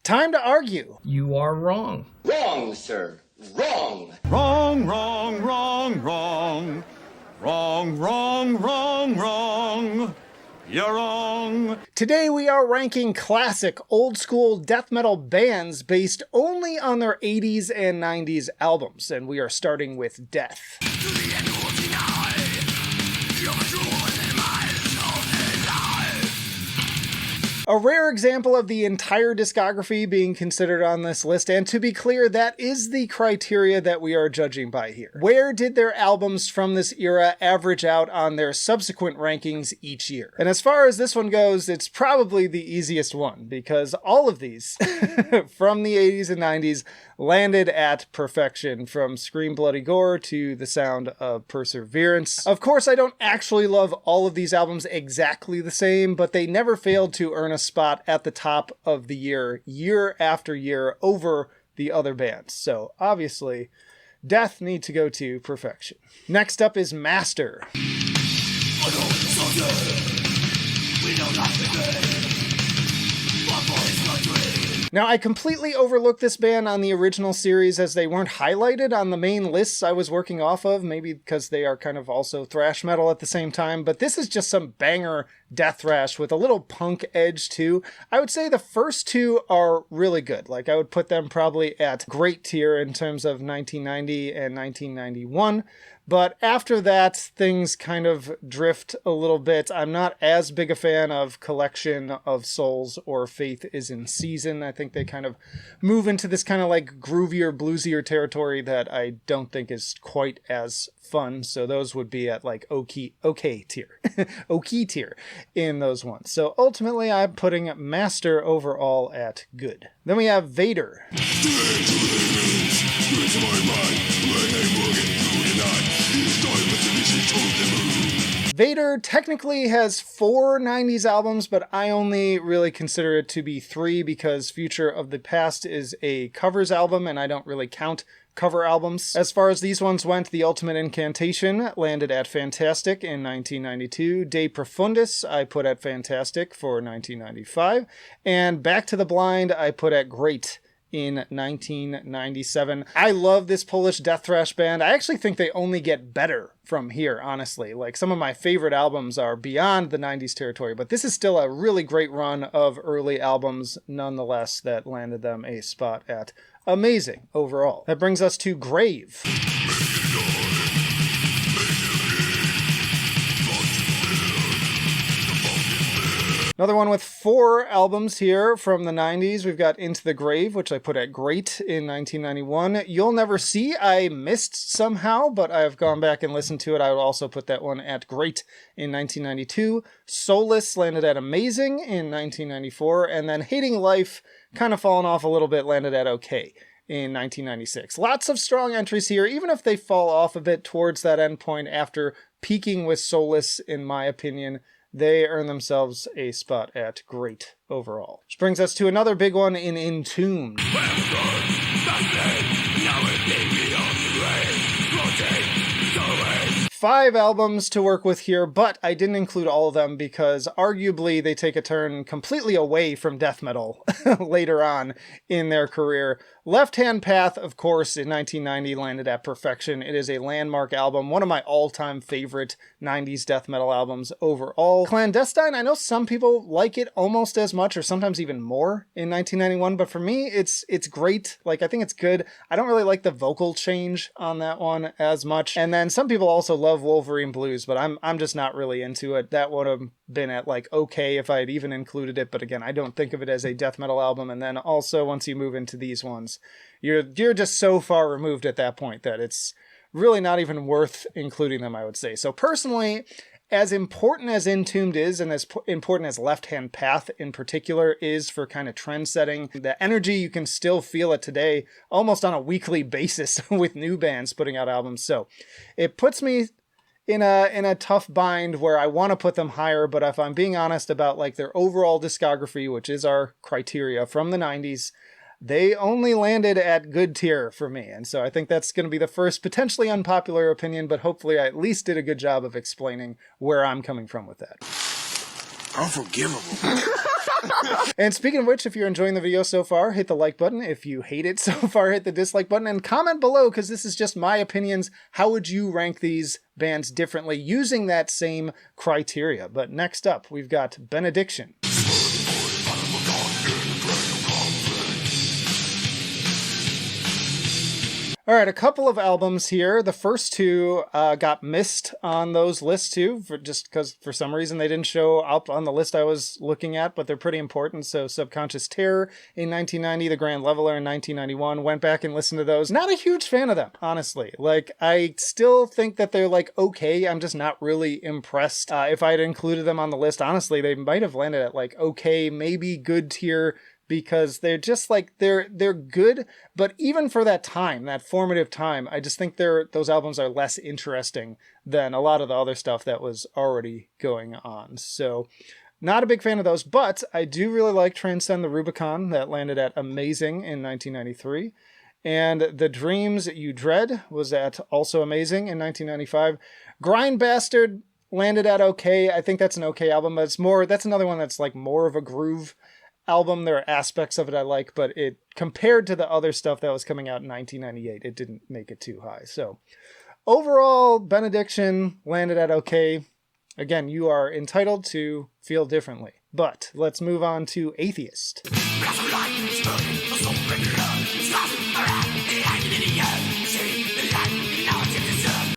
Time to argue. You are wrong. Wrong, sir. Wrong. Wrong, wrong, wrong, wrong. Wrong, wrong, wrong, wrong. You're wrong. Today we are ranking classic old school death metal bands based only on their 80s and 90s albums, and we are starting with Death. A rare example of the entire discography being considered on this list, and to be clear, that is the criteria that we are judging by here. Where did their albums from this era average out on their subsequent rankings each year? And as far as this one goes, it's probably the easiest one, because all of these from the 80s and 90s landed at perfection, from Scream Bloody Gore to The Sound of Perseverance. Of course, I don't actually love all of these albums exactly the same, but they never failed to earn a spot at the top of the year after year over the other bands. So obviously, Death need to go to perfection. Next up is Master. Now, I completely overlooked this band on the original series as they weren't highlighted on the main lists I was working off of, maybe because they are kind of also thrash metal at the same time, but this is just some banger death thrash with a little punk edge too. I would say the first two are really good. Like, I would put them probably at great tier in terms of 1990 and 1991. But after that, things kind of drift a little bit. I'm not as big a fan of Collection of Souls or Faith is in Season. I think they kind of move into this kind of like groovier, bluesier territory that I don't think is quite as fun. So those would be at like okay tier. Okay tier in those ones. So ultimately, I'm putting Master overall at good. Then we have Vader. Vader technically has 4 90s albums, but I only really consider it to be 3 because Future of the Past is a covers album and I don't really count cover albums. As far as these ones went, The Ultimate Incantation landed at Fantastic in 1992. De Profundis I put at Fantastic for 1995. And Back to the Blind I put at Great in 1997. I love this Polish death thrash band. I actually think they only get better from here, honestly. Like, some of my favorite albums are beyond the 90s territory, but this is still a really great run of early albums, nonetheless, that landed them a spot at amazing overall. That brings us to Grave. Another one with 4 albums here from the 90s. We've got Into the Grave, which I put at Great in 1991. You'll Never See, I missed somehow, but I've gone back and listened to it. I would also put that one at Great in 1992. Soulless landed at Amazing in 1994. And then Hating Life, kind of fallen off a little bit, landed at Okay in 1996. Lots of strong entries here, even if they fall off a bit towards that end point after peaking with Soulless, in my opinion. They earn themselves a spot at Great overall. Which brings us to another big one in Entombed. 5 albums to work with here, but I didn't include all of them because arguably they take a turn completely away from death metal later on in their career. Left Hand Path, of course, in 1990 landed at perfection. It is a landmark album, one of my all-time favorite 90s death metal albums overall. Clandestine, I know some people like it almost as much or sometimes even more in 1991, but for me, it's great. Like, I think it's good. I don't really like the vocal change on that one as much. And then some people also love Wolverine Blues, but I'm just not really into it. That would have been at like okay if I had even included it, but again, I don't think of it as a death metal album. And then also, once you move into these ones, you're just so far removed at that point that it's really not even worth including them, I would say. So personally, as important as Entombed is, and as important as Left Hand Path in particular is for kind of trend setting, the energy, you can still feel it today almost on a weekly basis with new bands putting out albums. So it puts me in a tough bind where I want to put them higher, but if I'm being honest about like their overall discography, which is our criteria from the 90s, they only landed at good tier for me. And so I think that's going to be the first potentially unpopular opinion, but hopefully I at least did a good job of explaining where I'm coming from with that. Unforgivable. And speaking of which, if you're enjoying the video so far, hit the like button. If you hate it so far, hit the dislike button and comment below, because this is just my opinions. How would you rank these bands differently using that same criteria? But next up, we've got Benediction. All right, a couple of albums here. The first two got missed on those lists too, just because for some reason they didn't show up on the list I was looking at, but they're pretty important. So Subconscious Terror in 1990, The Grand Leveler in 1991. Went back and listened to those. Not a huge fan of them, honestly. Like, I still think that they're like okay. I'm just not really impressed. If I had included them on the list, honestly, they might have landed at like okay, maybe good tier, because they're just like, they're good, but even for that time, that formative time, I just think those albums are less interesting than a lot of the other stuff that was already going on. So not a big fan of those, but I do really like Transcend the Rubicon, that landed at amazing in 1993. And The Dreams You Dread was at also amazing in 1995. Grind Bastard landed at okay. I think that's an okay album, but that's another one that's like more of a groove album. There are aspects of it I like, but it, compared to the other stuff that was coming out in 1998, it didn't make it too high. So overall, Benediction landed at okay. Again, you are entitled to feel differently. But let's move on to Atheist.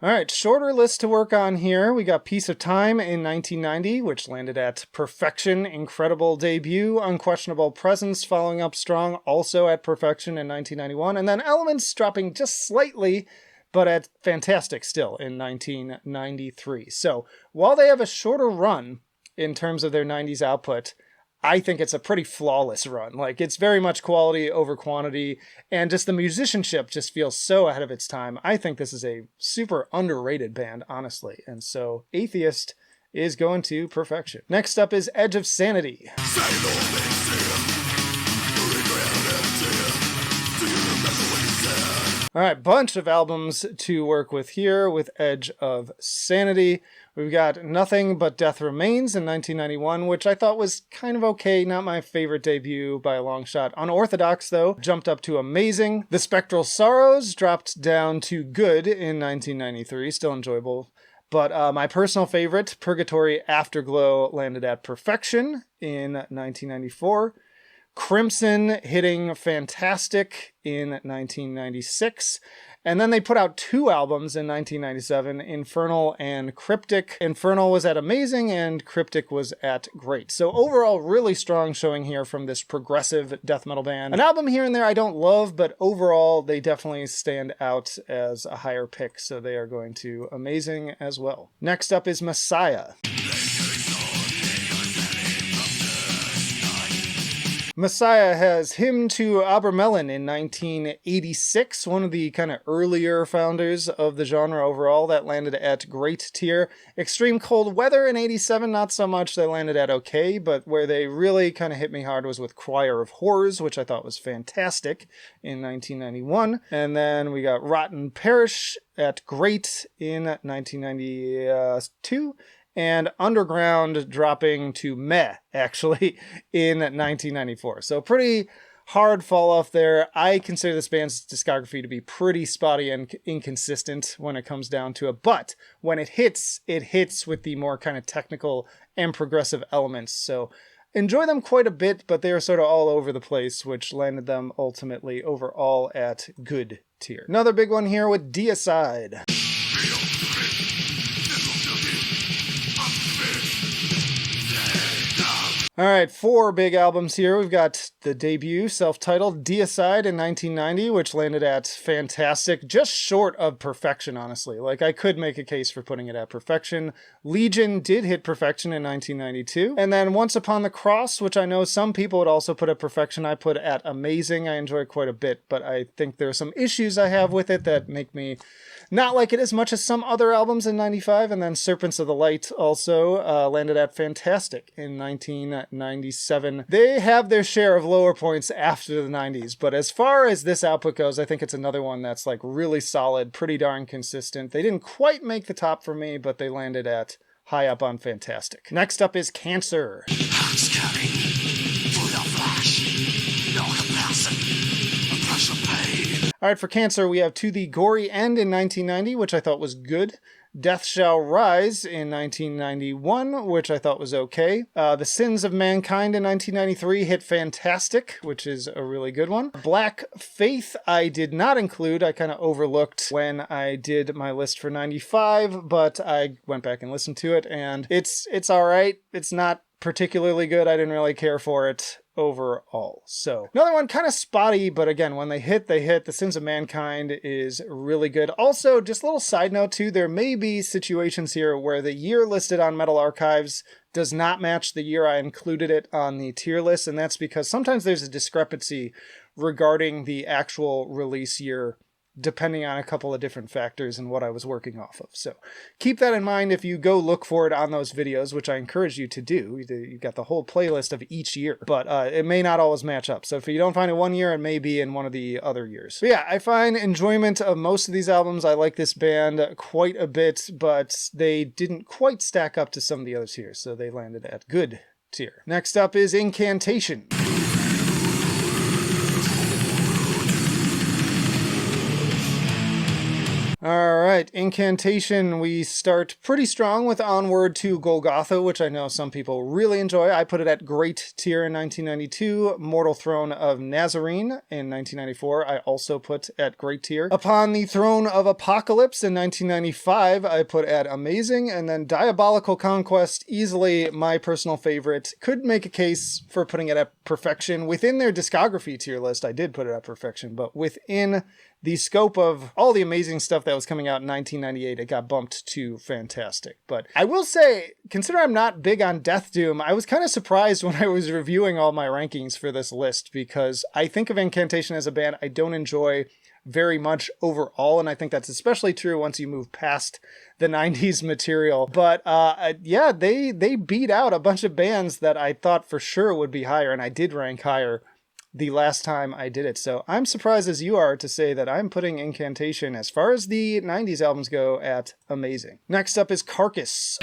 All right, shorter list to work on here. We got Piece of Time in 1990, which landed at perfection. Incredible debut. Unquestionable Presence following up strong, also at perfection in 1991. And then Elements dropping just slightly, but at fantastic still in 1993. So while they have a shorter run in terms of their 90s output, I think it's a pretty flawless run. Like, it's very much quality over quantity, and just the musicianship just feels so ahead of its time. I think this is a super underrated band, honestly. And so Atheist is going to perfection. Next up is Edge of Sanity. All right, bunch of albums to work with here with Edge of Sanity. We've got Nothing But Death Remains in 1991, which I thought was kind of okay. Not my favorite debut by a long shot. Unorthodox, though, jumped up to amazing. The Spectral Sorrows dropped down to good in 1993. Still enjoyable. But my personal favorite, Purgatory Afterglow, landed at perfection in 1994. Crimson hitting fantastic in 1996. And then they put out two albums in 1997, Infernal and Cryptic. Infernal was at amazing and Cryptic was at great. So overall, really strong showing here from this progressive death metal band. An album here and there I don't love, but overall they definitely stand out as a higher pick. So they are going to amazing as well. Next up is Messiah. Messiah has Hymn to Abermelin in 1986, one of the kind of earlier founders of the genre overall. That landed at great tier. Extreme Cold Weather in 87, not so much. They landed at okay, but where they really kind of hit me hard was with Choir of Horrors, which I thought was fantastic in 1991. And then we got Rotten Parish at great in 1992. And Underground dropping to meh, actually, in 1994. So pretty hard fall off there. I consider this band's discography to be pretty spotty and inconsistent when it comes down to it. But when it hits with the more kind of technical and progressive elements. So enjoy them quite a bit, but they are sort of all over the place, which landed them ultimately overall at good tier. Another big one here with Deicide. All right, 4 big albums here. We've got the debut, self-titled, Deicide in 1990, which landed at fantastic, just short of perfection, honestly. Like, I could make a case for putting it at perfection. Legion did hit perfection in 1992. And then Once Upon the Cross, which I know some people would also put at perfection, I put at amazing. I enjoy it quite a bit, but I think there are some issues I have with it that make me not like it as much as some other albums in 95. And then Serpents of the Light also landed at fantastic in 1997. They have their share of lower points after the 90s, but as far as this output goes, I think it's another one that's like really solid, pretty darn consistent. They didn't quite make the top for me, but they landed at high up on fantastic. Next up is Cancer. All right, for Cancer, we have To the Gory End in 1990, which I thought was good. Death Shall Rise in 1991, which I thought was okay. The Sins of Mankind in 1993 hit fantastic, which is a really good one. Black Faith I did not include. I kind of overlooked when I did my list for 95, but I went back and listened to it, and it's all right. It's not particularly good. I didn't really care for it overall. So another one kind of spotty, but again, when they hit, they hit. The Sins of Mankind is really good. Also, just a little side note too, there may be situations here where the year listed on Metal Archives does not match the year I included it on the tier list, and that's because sometimes there's a discrepancy regarding the actual release year depending on a couple of different factors and what I was working off of. So keep that in mind if you go look for it on those videos, which I encourage you to do. You've got the whole playlist of each year, but it may not always match up. So if you don't find it one year, it may be in one of the other years. But yeah, I find enjoyment of most of these albums. I like this band quite a bit, but they didn't quite stack up to some of the others here, so they landed at good tier. Next up is Incantation. All right, Incantation, we start pretty strong with Onward to Golgotha, which I know some people really enjoy. I put it at great tier in 1992. Mortal Throne of Nazarene in 1994, I also put at great tier. Upon the Throne of Apocalypse in 1995, I put at amazing. And then Diabolical Conquest, easily my personal favorite. Could make a case for putting it at perfection. Within their discography tier list, I did put it at perfection, but within the scope of all the amazing stuff that was coming out in 1998, it got bumped to fantastic. But I will say, consider I'm not big on Death Doom, I was kind of surprised when I was reviewing all my rankings for this list, because I think of Incantation as a band I don't enjoy very much overall, and I think that's especially true once you move past the 90s material. But yeah, they beat out a bunch of bands that I thought for sure would be higher, and I did rank higher the last time I did it. So I'm surprised as you are to say that I'm putting Incantation, as far as the 90s albums go, at amazing. Next up is Carcass.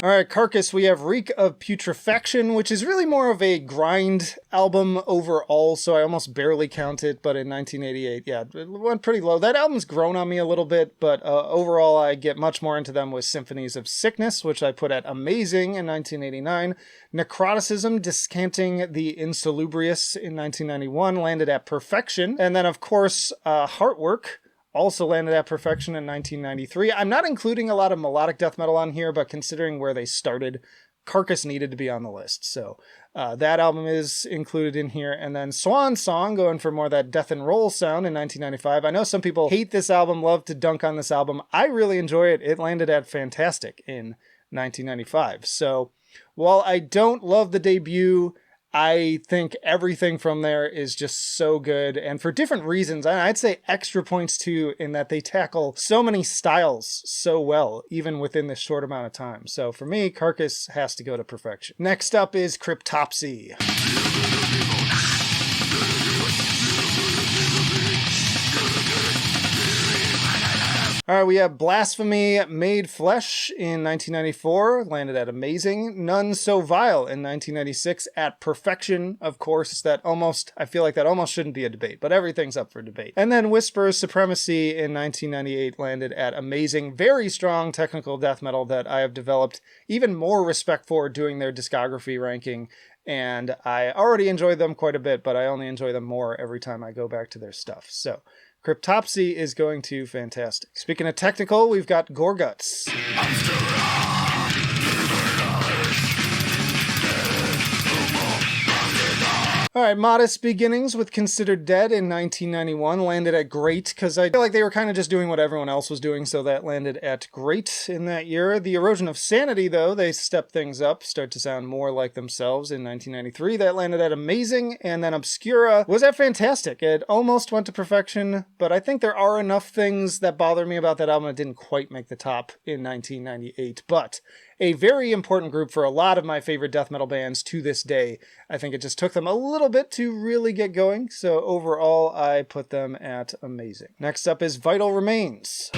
All right, Carcass, we have Reek of Putrefaction, which is really more of a grind album overall, so I almost barely count it, but in 1988, yeah, it went pretty low. That album's grown on me a little bit, but overall I get much more into them with Symphonies of Sickness, which I put at amazing in 1989. Necroticism, Descanting the Insalubrious in 1991, landed at perfection. And then, of course, Heartwork also landed at perfection in 1993. I'm not including a lot of melodic death metal on here, but considering where they started, Carcass needed to be on the list. So that album is included in here. And then Swan Song, going for more of that death and roll sound in 1995. I know some people hate this album, love to dunk on this album. I really enjoy it. It landed at fantastic in 1995. So while I don't love the debut, I think everything from there is just so good, and for different reasons. I'd say extra points too, in that they tackle so many styles so well, even within this short amount of time. So for me, Carcass has to go to perfection. Next up is Cryptopsy. All right, we have Blasphemy Made Flesh in 1994, landed at amazing. None So Vile in 1996 at perfection, of course. I feel like that almost shouldn't be a debate, but everything's up for debate. And then Whisper's Supremacy in 1998 landed at amazing. Very strong technical death metal that I have developed even more respect for doing their discography ranking. And I already enjoyed them quite a bit, but I only enjoy them more every time I go back to their stuff. So Cryptopsy is going to fantastic. Speaking of technical, we've got Gorguts. All right, Modest Beginnings with Considered Dead in 1991 landed at great, because I feel like they were kind of just doing what everyone else was doing, so that landed at great in that year. The Erosion of Sanity, though, they stepped things up, start to sound more like themselves in 1993. That landed at amazing, and then Obscura was at fantastic. It almost went to perfection, but I think there are enough things that bother me about that album that didn't quite make the top in 1998, but a very important group for a lot of my favorite death metal bands to this day. I think it just took them a little bit to really get going, so overall I put them at amazing. Next up is Vital Remains.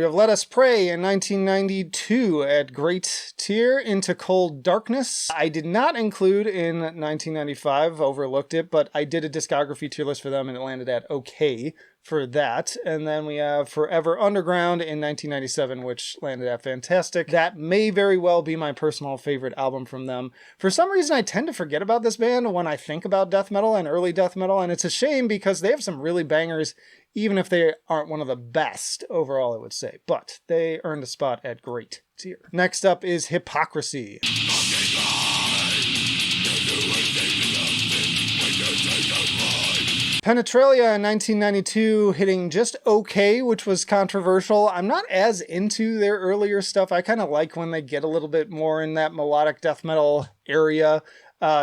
We have Let Us Pray in 1992 at great tier. Into Cold Darkness I did not include in 1995, overlooked it, but I did a discography tier list for them and it landed at okay for that. And then we have Forever Underground in 1997, which landed at fantastic. That may very well be my personal favorite album from them. For some reason, I tend to forget about this band when I think about death metal and early death metal, and it's a shame because they have some really bangers, even if they aren't one of the best overall, I would say. But they earned a spot at great tier. Next up is Hypocrisy. Penetralia in 1992 hitting just okay, which was controversial. I'm not as into their earlier stuff. I kind of like when they get a little bit more in that melodic death metal area.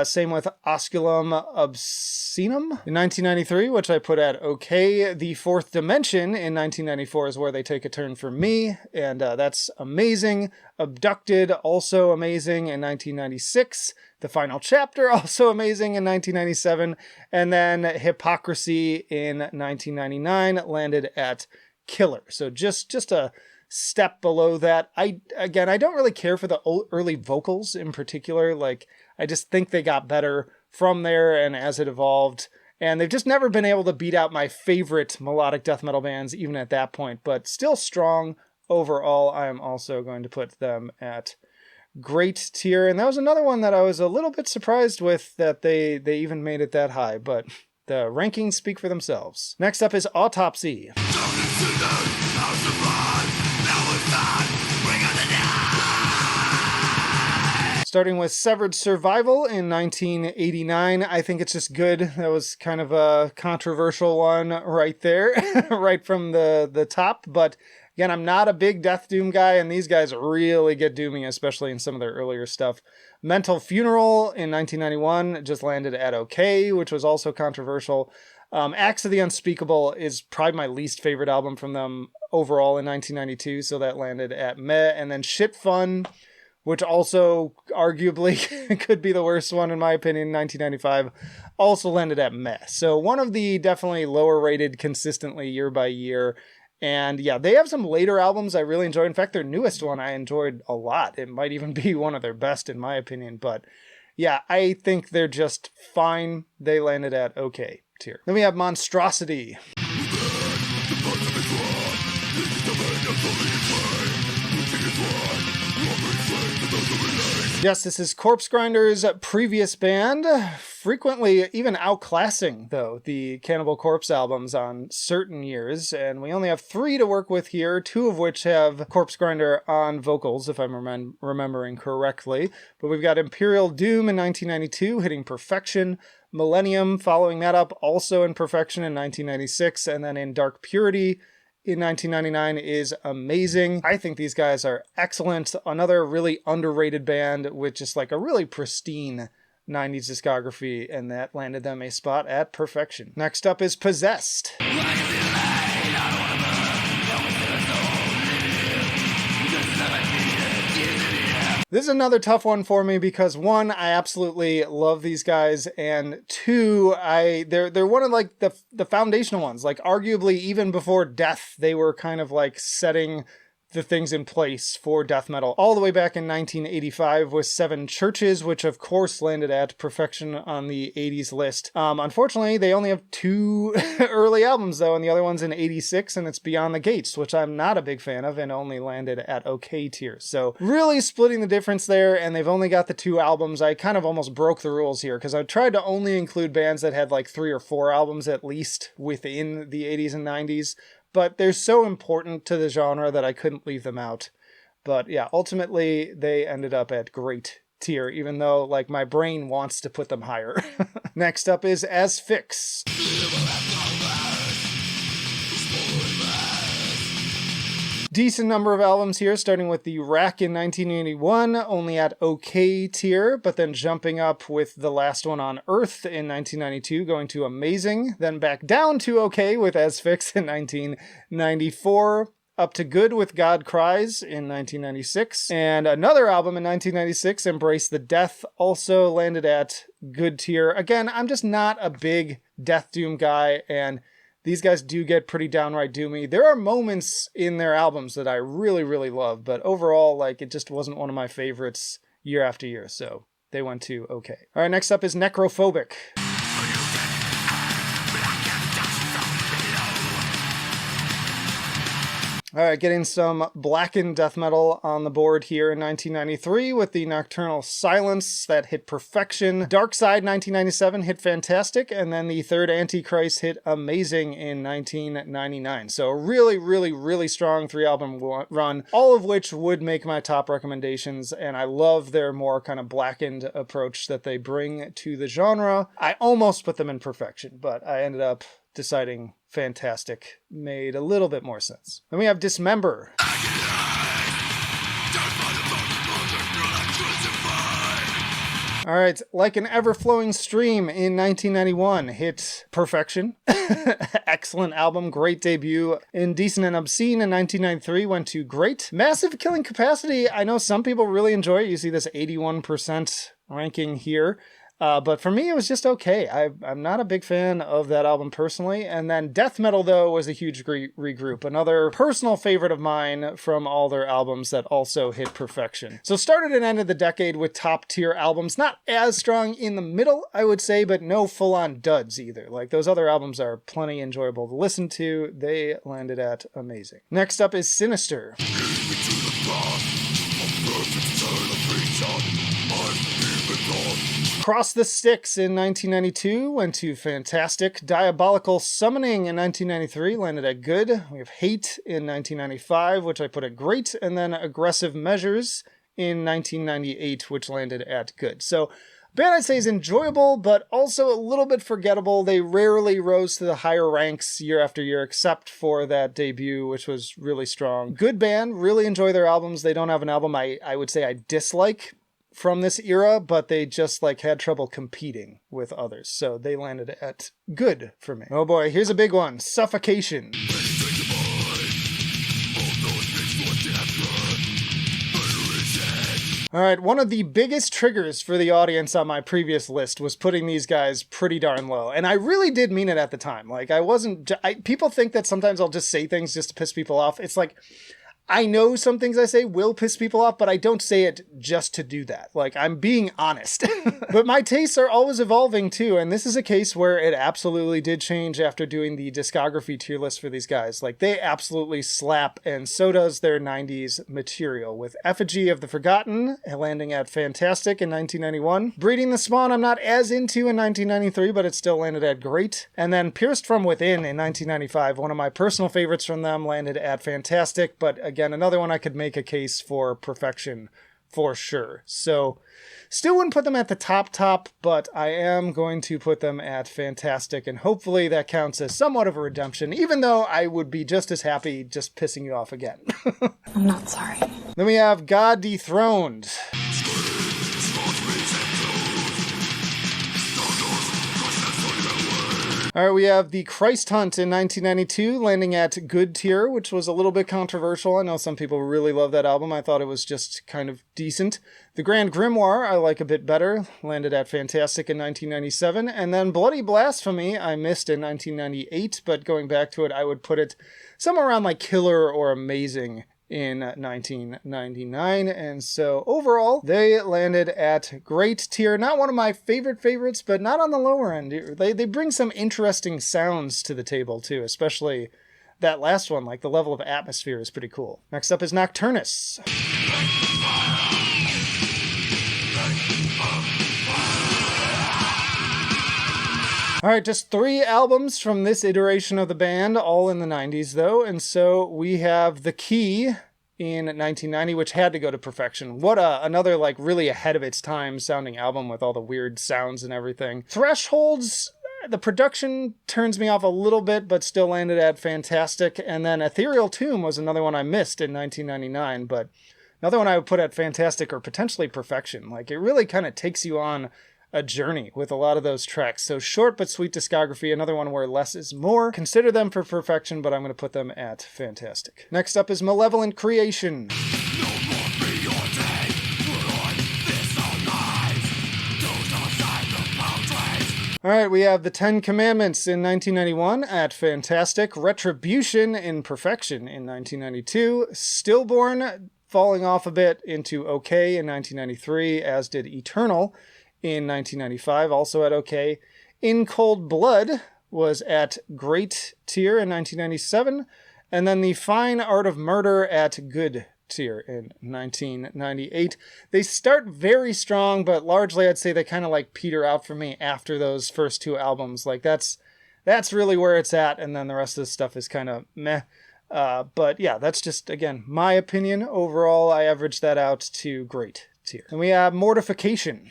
Same with Osculum Obscenum in 1993, which I put at okay. The Fourth Dimension in 1994 is where they take a turn for me, and that's amazing. Abducted, also amazing in 1996. The Final Chapter, also amazing in 1997. And then Hypocrisy in 1999 landed at killer. So just a step below that. I don't really care for the early vocals in particular. Like, I just think they got better from there and as it evolved. And they've just never been able to beat out my favorite melodic death metal bands, even at that point. But still strong overall. I am also going to put them at great tier. And that was another one that I was a little bit surprised with that they even made it that high. But the rankings speak for themselves. Next up is Autopsy. Starting with Severed Survival in 1989. I think it's just good. That was kind of a controversial one right there, right from the top. But again, I'm not a big Death Doom guy, and these guys really get dooming, especially in some of their earlier stuff. Mental Funeral in 1991 just landed at okay, which was also controversial. Acts of the Unspeakable is probably my least favorite album from them overall in 1992, so that landed at meh. And then Shit Fun, which also arguably could be the worst one in my opinion, 1995, also landed at meh. So one of the definitely lower rated consistently year by year. And yeah, they have some later albums I really enjoy. In fact, their newest one I enjoyed a lot. It might even be one of their best in my opinion. But yeah, I think they're just fine. They landed at okay tier. Then we have Monstrosity. Yes, this is Corpse Grinder's previous band, frequently even outclassing, though, the Cannibal Corpse albums on certain years, and we only have 3 to work with here, 2 of which have Corpse Grinder on vocals, if I'm remembering correctly. But we've got Imperial Doom in 1992, hitting perfection, Millennium following that up, also in perfection in 1996, and then in Dark Purity in 1999 is amazing. I think these guys are excellent. Another really underrated band with just like a really pristine 90s discography, and that landed them a spot at perfection. Next up is Possessed. This is another tough one for me because 1, I absolutely love these guys, and 2, they're one of like the foundational ones. Like arguably even before Death, they were kind of like setting the things in place for death metal all the way back in 1985 with 7 Churches, which of course landed at perfection on the 80s list. Unfortunately, they only have 2 early albums though, and the other one's in 86, and it's Beyond the Gates, which I'm not a big fan of and only landed at okay tier. So really splitting the difference there, and they've only got the 2 albums. I kind of almost broke the rules here because I tried to only include bands that had like 3 or 4 albums at least within the 80s and 90s. But they're so important to the genre that I couldn't leave them out. But yeah, ultimately they ended up at great tier, even though like my brain wants to put them higher. Next up is Asphyx. Decent number of albums here, starting with the Rack in 1981, only at okay tier, but then jumping up with the last one on Earth in 1992, going to amazing, then back down to okay with Asphyx in 1994, up to good with God Cries in 1996, and another album in 1996, Embrace the Death, also landed at good tier. Again, I'm just not a big Death Doom guy, and these guys do get pretty downright doomy. There are moments in their albums that I really, really love, but overall, like, it just wasn't one of my favorites year after year, so they went to okay. All right, next up is Necrophobic. All right, getting some blackened death metal on the board here in 1993 with the Nocturnal Silence that hit perfection. Deicide 1997 hit fantastic, and then the third Antichrist hit amazing in 1999. So a really, really, really strong 3-album run, all of which would make my top recommendations, and I love their more kind of blackened approach that they bring to the genre. I almost put them in perfection, but I ended up deciding fantastic made a little bit more sense. Then we have Dismember. All right, Like an Ever-Flowing Stream in 1991 hit perfection. Excellent album, great debut. Indecent and Obscene in 1993 went to great. Massive Killing Capacity, I know some people really enjoy it. You see this 81% ranking here. But for me, it was just okay. I'm not a big fan of that album personally. And then Death Metal, though, was a huge regroup. Another personal favorite of mine from all their albums that also hit perfection. So started and ended the decade with top-tier albums. Not as strong in the middle, I would say, but no full-on duds either. Like, those other albums are plenty enjoyable to listen to. They landed at amazing. Next up is Sinister. Cross the Sticks in 1992 went to fantastic. Diabolical Summoning in 1993 landed at good. We have Hate in 1995, which I put at great. And then Aggressive Measures in 1998, which landed at good. So band I'd say is enjoyable, but also a little bit forgettable. They rarely rose to the higher ranks year after year, except for that debut, which was really strong. Good band, really enjoy their albums. They don't have an album I would say I dislike from this era, but they just like had trouble competing with others. So they landed at good for me. Oh boy, here's a big one. Suffocation. All right, one of the biggest triggers for the audience on my previous list was putting these guys pretty darn low. And I really did mean it at the time. Like, people think that sometimes I'll just say things just to piss people off. It's like, I know some things I say will piss people off, but I don't say it just to do that. Like, I'm being honest. But my tastes are always evolving too, and this is a case where it absolutely did change after doing the discography tier list for these guys. Like, they absolutely slap, and so does their 90s material, with Effigy of the Forgotten landing at fantastic in 1991. Breeding the Spawn I'm not as into in 1993, but it still landed at great. And then Pierced from Within in 1995, one of my personal favorites from them, landed at fantastic, but again, another one I could make a case for perfection for sure. So still wouldn't put them at the top, but I am going to put them at fantastic, and hopefully that counts as somewhat of a redemption, even though I would be just as happy just pissing you off again. I'm not sorry. Then we have God Dethroned. All right, we have the Christ Hunt in 1992 landing at good tier, which was a little bit controversial. I know some people really love that album. I thought it was just kind of decent. The Grand Grimoire I like a bit better, landed at fantastic in 1997. And then Bloody Blasphemy I missed in 1998, but going back to it, I would put it somewhere around like killer or amazing in 1999, and so overall they landed at great tier. Not one of my favorites, but not on the lower end. They bring some interesting sounds to the table too, especially that last one. Like, the level of atmosphere is pretty cool. Next up is Nocturnus. All right, just 3 albums from this iteration of the band, all in the 90s though, and so we have The Key in 1990, which had to go to perfection. What another like really ahead of its time sounding album with all the weird sounds and everything. Thresholds, the production turns me off a little bit, but still landed at fantastic. And then Ethereal Tomb was another one I missed in 1999, but another one I would put at fantastic or potentially perfection. Like, it really kind of takes you on a journey with a lot of those tracks. So short but sweet discography, another one where less is more. Consider them for perfection, but I'm going to put them at fantastic. Next up is Malevolent Creation. All All right, we have the 10 Commandments in 1991 at fantastic. Retribution in perfection in 1992. Stillborn falling off a bit into okay in 1993, as did Eternal in 1995, also at okay. In Cold Blood was at great tier in 1997, and then the Fine Art of Murder at good tier in 1998. They start very strong, but largely I'd say they kind of like peter out for me after those first two albums. Like that's really where it's at, and then the rest of the stuff is kind of meh. But yeah, that's just, again, my opinion. Overall, I average that out to great tier. And we have Mortification.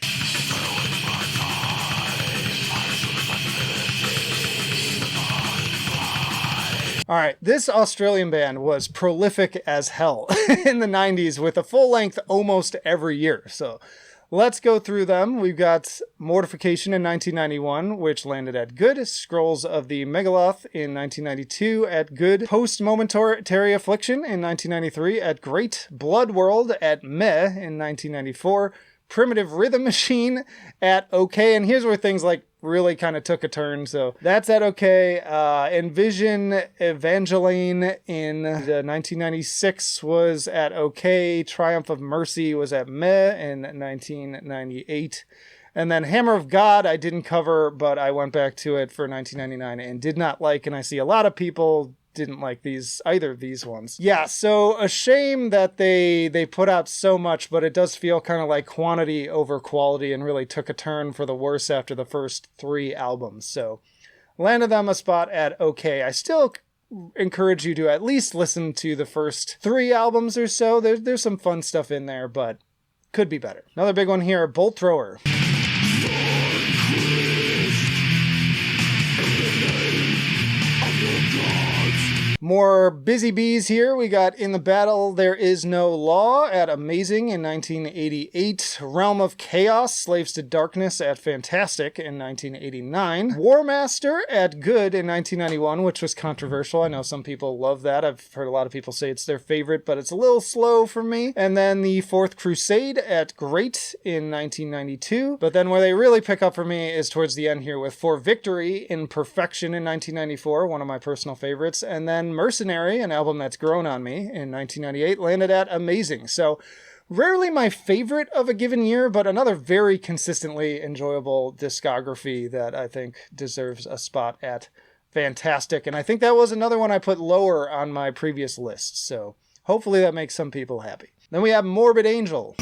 All right, this Australian band was prolific as hell in the 90s with a full length almost every year. So let's go through them. We've got Mortification in 1991, which landed at good. Scrolls of the Megaloth in 1992 at good. Post Momentary Affliction in 1993 at great. Blood World at meh in 1994. Primitive Rhythm Machine at okay. And here's where things like really kind of took a turn. So that's at okay. Envision Evangeline in the 1996 was at okay. Triumph of Mercy was at meh in 1998. And then Hammer of God I didn't cover, but I went back to it for 1999 and did not like, and I see a lot of people didn't like either of these ones. Yeah, so a shame that they put out so much, but it does feel kind of like quantity over quality and really took a turn for the worse after the first three albums. So landed them a spot at okay. I still encourage you to at least listen to the first three albums or so. There's some fun stuff in there, but could be better. Another big one here, Bolt Thrower. More busy bees here. We got In the Battle There Is No Law at amazing in 1988. Realm of Chaos, Slaves to Darkness at fantastic in 1989. War Master at good in 1991, which was controversial. I know some people love that. I've heard a lot of people say it's their favorite, but it's a little slow for me. And then the Fourth Crusade at great in 1992. But then where they really pick up for me is towards the end here with For Victory in perfection in 1994, one of my personal favorites. And then Mercenary, an album that's grown on me in 1998, landed at amazing. So rarely my favorite of a given year, but another very consistently enjoyable discography that I think deserves a spot at fantastic. And I think that was another one I put lower on my previous list. So hopefully that makes some people happy. Then we have Morbid Angel.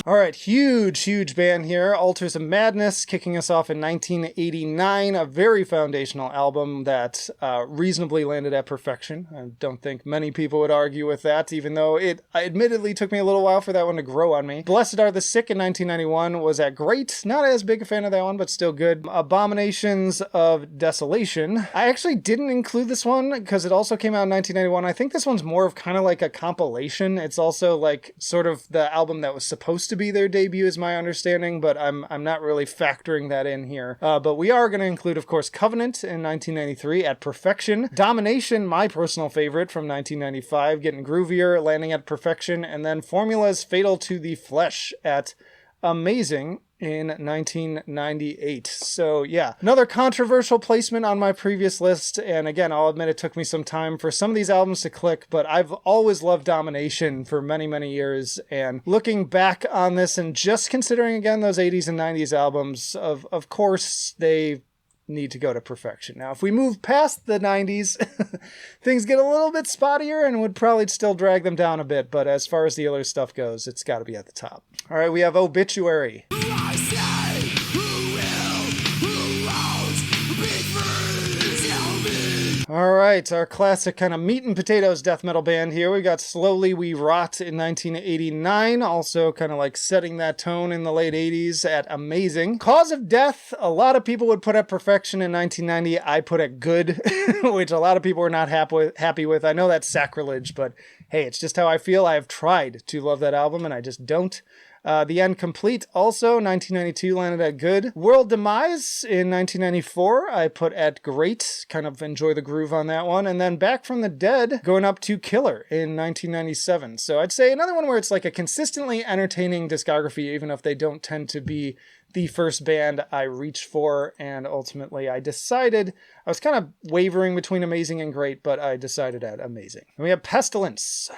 All right, huge band here. Altars of Madness kicking us off in 1989, a very foundational album that reasonably landed at perfection. I don't think many people would argue with that, even though it admittedly took me a little while for that one to grow on me. Blessed Are the Sick in 1991 was at great. Not as big a fan of that one, but still good. Abominations of Desolation. I actually didn't include this one because it also came out in 1991. I think this one's more of kind of like a compilation. It's also like sort of the album that was supposed to be their debut is my understanding, but I'm not really factoring that in here. But we are going to include, of course, Covenant in 1993 at perfection. Domination, my personal favorite from 1995, getting groovier, landing at perfection. And then Formula's Fatal to the Flesh at amazing in 1998. So yeah, another controversial placement on my previous list. And again, I'll admit it took me some time for some of these albums to click, but I've always loved Domination for many years. And looking back on this and just considering again those 80s and 90s albums, of course they need to go to perfection. Now, if we move past the 90s, things get a little bit spottier and would probably still drag them down a bit. But as far as the other stuff goes, it's got to be at the top. All right, we have Obituary. All right, our classic kind of meat and potatoes death metal band here. We got Slowly We Rot in 1989, also kind of like setting that tone in the late 80s at amazing. Cause of Death, a lot of people would put at perfection in 1990. I put at good, which a lot of people were not happy with. I know that's sacrilege, but hey, it's just how I feel. I have tried to love that album, and I just don't. The End Complete, also 1992, landed at good. World Demise in 1994, I put at great. Kind of enjoy the groove on that one. And then Back from the Dead, going up to killer in 1997. So I'd say another one where it's like a consistently entertaining discography, even if they don't tend to be the first band I reach for. And ultimately, I decided, I was kind of wavering between amazing and great, but I decided at amazing. And we have Pestilence.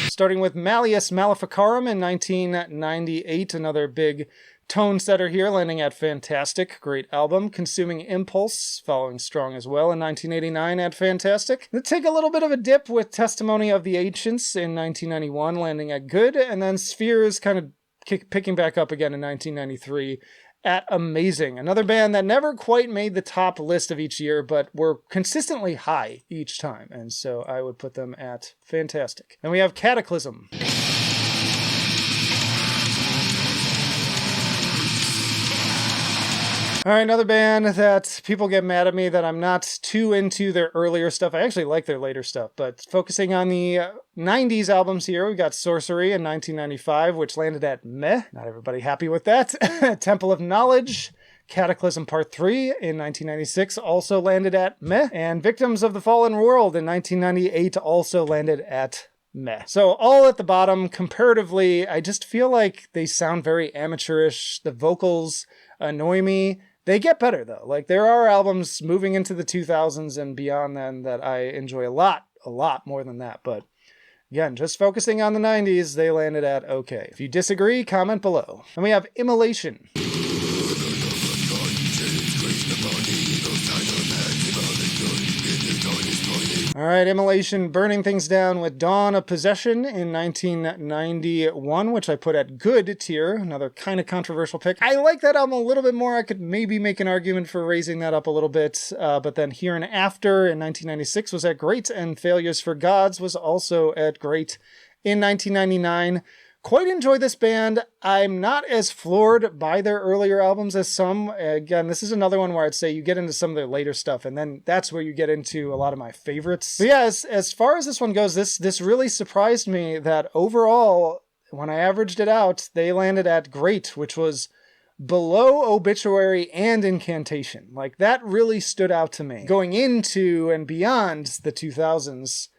Starting with Malleus Maleficarum in 1998, another big tone setter here, landing at fantastic. Great album. Consuming Impulse, following strong as well in 1989 at fantastic. They take a little bit of a dip with Testimony of the Ancients in 1991, landing at good. And then Spheres kind of picking back up again in 1993 at amazing. Another band that never quite made the top list of each year, but were consistently high each time. And so I would put them at fantastic. Then we have Kataklysm. All right, another band that people get mad at me that I'm not too into their earlier stuff. I actually like their later stuff, but focusing on the 90s albums here, we got Sorcery in 1995, which landed at meh. Not everybody happy with that. Temple of Knowledge, Cataclysm Part 3 in 1996 also landed at meh. And Victims of the Fallen World in 1998 also landed at meh. So all at the bottom, comparatively, I just feel like they sound very amateurish. The vocals annoy me. They get better though. Like there are albums moving into the 2000s and beyond then that I enjoy a lot more than that. But again, just focusing on the 90s, they landed at okay. If you disagree, comment below. And we have Immolation. All right, Immolation burning things down with Dawn of Possession in 1991, which I put at good tier. Another kind of controversial pick. I like that album a little bit more. I could maybe make an argument for raising that up a little bit. But then Here and After in 1996 was at great, and Failures for Gods was also at great in 1999. Quite enjoy this band. I'm not as floored by their earlier albums as some. Again, this is another one where I'd say you get into some of their later stuff, and then that's where you get into a lot of my favorites. But yeah, as far as this one goes, this really surprised me that overall, when I averaged it out, they landed at great, which was below Obituary and Incantation. Like, that really stood out to me. Going into and beyond the 2000s,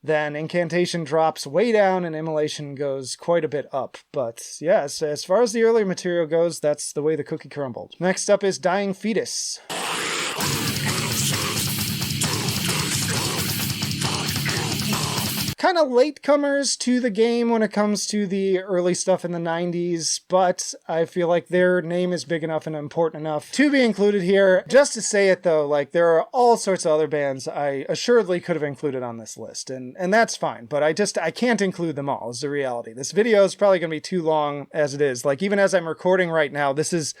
then Incantation drops way down and Immolation goes quite a bit up. But yes, as far as the earlier material goes, that's the way the cookie crumbled. Next up is Dying Fetus. Kind of latecomers to the game when it comes to the early stuff in the 90s, but I feel like their name is big enough and important enough to be included here. Just to say it though, like there are all sorts of other bands I assuredly could have included on this list, and that's fine, but I can't include them all, is the reality. This video is probably going to be too long as it is. Like even as I'm recording right now, this is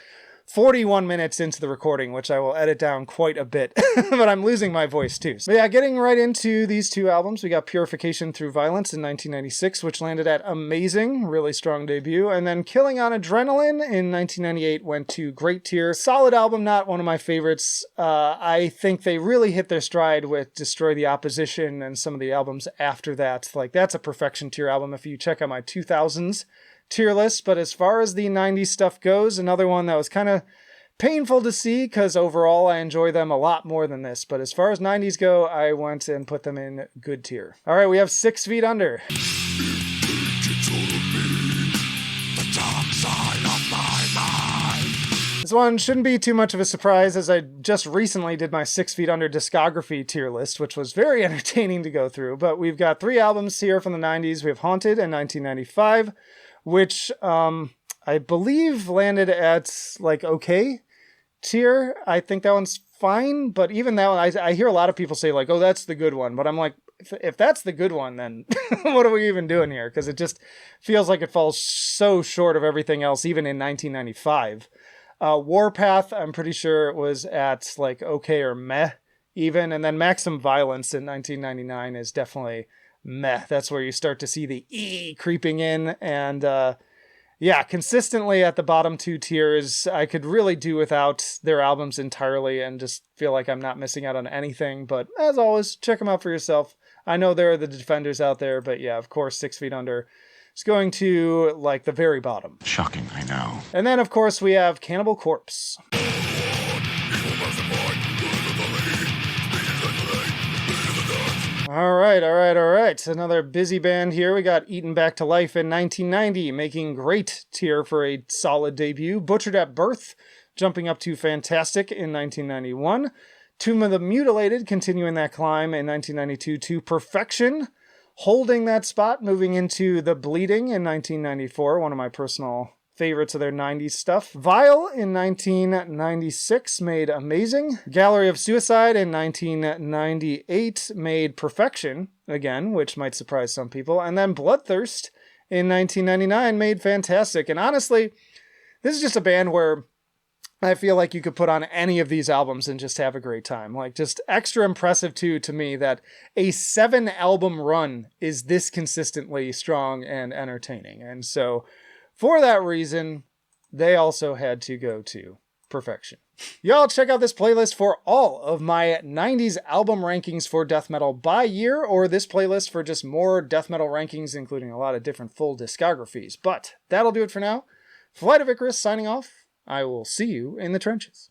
41 minutes into the recording, which I will edit down quite a bit, but I'm losing my voice too. So yeah, getting right into these two albums, we got Purification Through Violence in 1996, which landed at amazing, really strong debut, and then Killing on Adrenaline in 1998 went to great tier. Solid album, not one of my favorites. I think they really hit their stride with Destroy the Opposition and some of the albums after that. Like that's a perfection tier album if you check out my 2000s tier list. But as far as the 90s stuff goes, another one that was kind of painful to see because overall I enjoy them a lot more than this. But as far as 90s go, I went and put them in good tier. All right, we have 6 Feet Under. This one shouldn't be too much of a surprise as I just recently did my 6 Feet Under discography tier list, which was very entertaining to go through. But we've got 3 albums here from the 90s. We have Haunted in 1995, which I believe landed at like okay tier. I think that one's fine, but even that one, I hear a lot of people say like, oh, that's the good one. But I'm like, if that's the good one, then what are we even doing here? Because it just feels like it falls so short of everything else, even in 1995. Warpath, I'm pretty sure it was at like okay or meh even. And then Maximum Violence in 1999 is definitely meh. That's where you start to see the E creeping in. And yeah, consistently at the bottom two tiers. I could really do without their albums entirely and just feel like I'm not missing out on anything. But as always, check them out for yourself. I know there are the defenders out there, but yeah, of course, 6 Feet Under is going to like the very bottom. Shocking, I know. And then, of course, we have Cannibal Corpse. All right. Another busy band here. We got Eaten Back to Life in 1990, making great tier for a solid debut. Butchered at Birth, jumping up to Fantastic in 1991. Tomb of the Mutilated, continuing that climb in 1992 to Perfection. Holding that spot, moving into The Bleeding in 1994, one of my personal favorites of their 90s stuff. Vile in 1996 made Amazing. Gallery of Suicide in 1998 made Perfection, again, which might surprise some people. And then Bloodthirst in 1999 made Fantastic. And honestly, this is just a band where I feel like you could put on any of these albums and just have a great time. Like, just extra impressive, too, to me that a 7-album run is this consistently strong and entertaining. And so, for that reason, they also had to go to Perfection. Y'all check out this playlist for all of my 90s album rankings for death metal by year, or this playlist for just more death metal rankings, including a lot of different full discographies. But that'll do it for now. Flight of Icarus signing off. I will see you in the trenches.